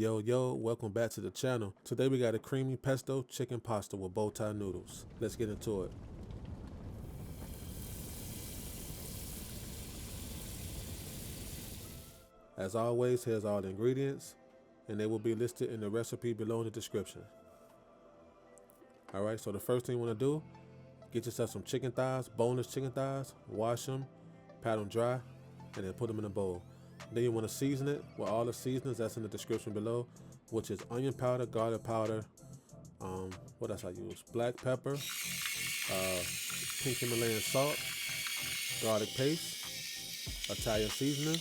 Yo, welcome back to the channel. Today we got a creamy pesto chicken pasta with bow tie noodles. Let's get into it. As always, here's all the ingredients, and they will be listed in the recipe below in the description. Alright, so the first thing you want to do, get yourself some chicken thighs, boneless chicken thighs, wash them, pat them dry, and then put them in a bowl. Then you want to season it with all the seasonings that's in the description below, which is onion powder, garlic powder, what else I use? Black pepper, pink Himalayan salt, garlic paste, Italian seasoning.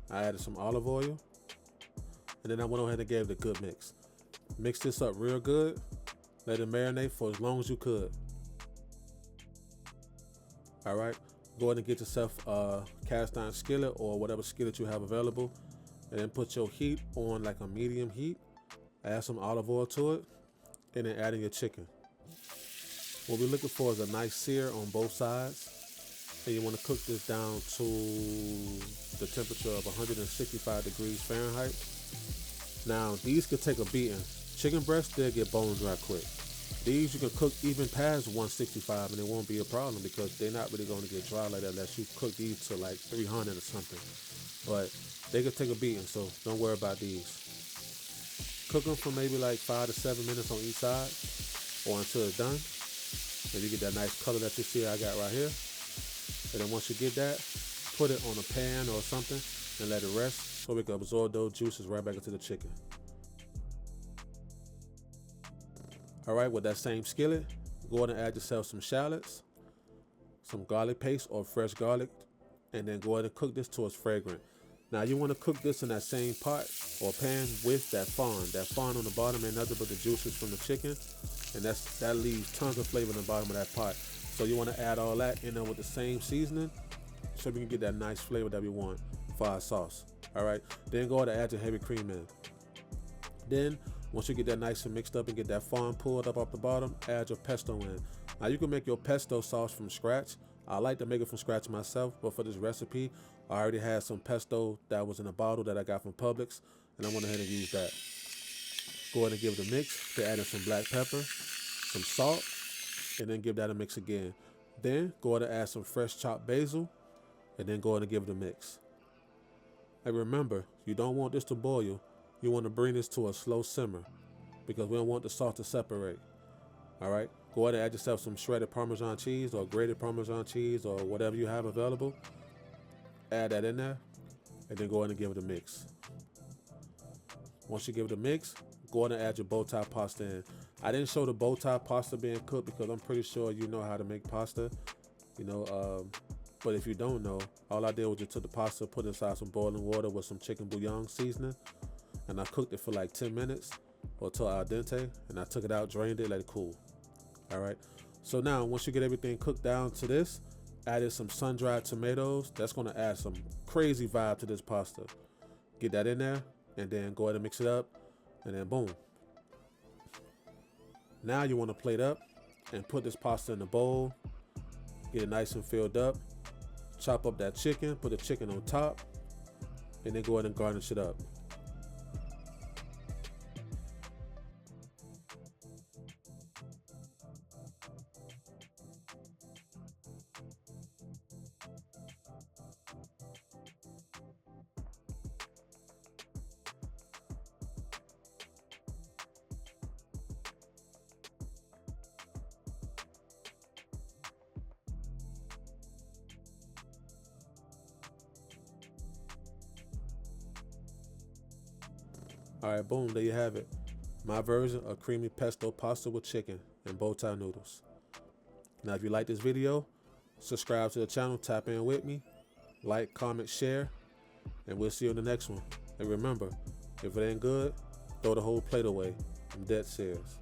I added some olive oil, and then I went ahead and gave it a good mix. Mix this up real good. Let it marinate for as long as you could. All right. Go ahead and get yourself a cast iron skillet or whatever skillet you have available, and then put your heat on like a medium heat. Add some olive oil to it, and then add in your chicken. What we're looking for is a nice sear on both sides, and you want to cook this down to the temperature of 165 degrees Fahrenheit. Now these could take a beating. Chicken breasts, they'll get bone dry quick. These you can cook even past 165 and it won't be a problem because they're not really going to get dry like that unless you cook these to like 300 or something. But they could take a beating, so don't worry about these. Cook them for maybe like 5 to 7 minutes on each side or until it's done. And you get that nice color that you see I got right here. And then once you get that, put it on a pan or something and let it rest so we can absorb those juices right back into the chicken. Alright, with that same skillet, go ahead and add yourself some shallots, some garlic paste or fresh garlic, and then go ahead and cook this till it's fragrant. Now you want to cook this in that same pot or pan with that fawn. That fawn on the bottom ain't nothing but the juices from the chicken, and that leaves tons of flavor in the bottom of that pot. So you want to add all that in there with the same seasoning so we can get that nice flavor that we want for our sauce. Alright, then go ahead and add your heavy cream in. Then once you get that nice and mixed up and get that fawn pulled up off the bottom, add your pesto in. Now you can make your pesto sauce from scratch. I like to make it from scratch myself, but for this recipe, I already had some pesto that was in a bottle that I got from Publix, and I went ahead and used that. Go ahead and give it a mix. Then add in some black pepper, some salt, and then give that a mix again. Then go ahead and add some fresh chopped basil, and then go ahead and give it a mix. And remember, you don't want this to boil. You want to bring this to a slow simmer because we don't want the sauce to separate. All right, go ahead and add yourself some shredded Parmesan cheese or grated Parmesan cheese or whatever you have available. Add that in there and then go ahead and give it a mix. Once you give it a mix, go ahead and add your bow tie pasta in. I didn't show the bow tie pasta being cooked because I'm pretty sure you know how to make pasta, but if you don't know, all I did was just took the pasta, put it inside some boiling water with some chicken bouillon seasoning, and I cooked it for like 10 minutes or till al dente, and I took it out, drained it, let it cool. All right, so now once you get everything cooked down to this, added some sun-dried tomatoes. That's going to add some crazy vibe to this pasta. Get that in there and then go ahead and mix it up, and then boom. Now you want to plate up and put this pasta in a bowl, get it nice and filled up, chop up that chicken, put the chicken on top, and then go ahead and garnish it up. All right, boom, there you have it. My version of creamy pesto pasta with chicken and bow tie noodles. Now, if you like this video, subscribe to the channel, tap in with me, like, comment, share, and we'll see you in the next one. And remember, if it ain't good, throw the whole plate away. I'm dead serious.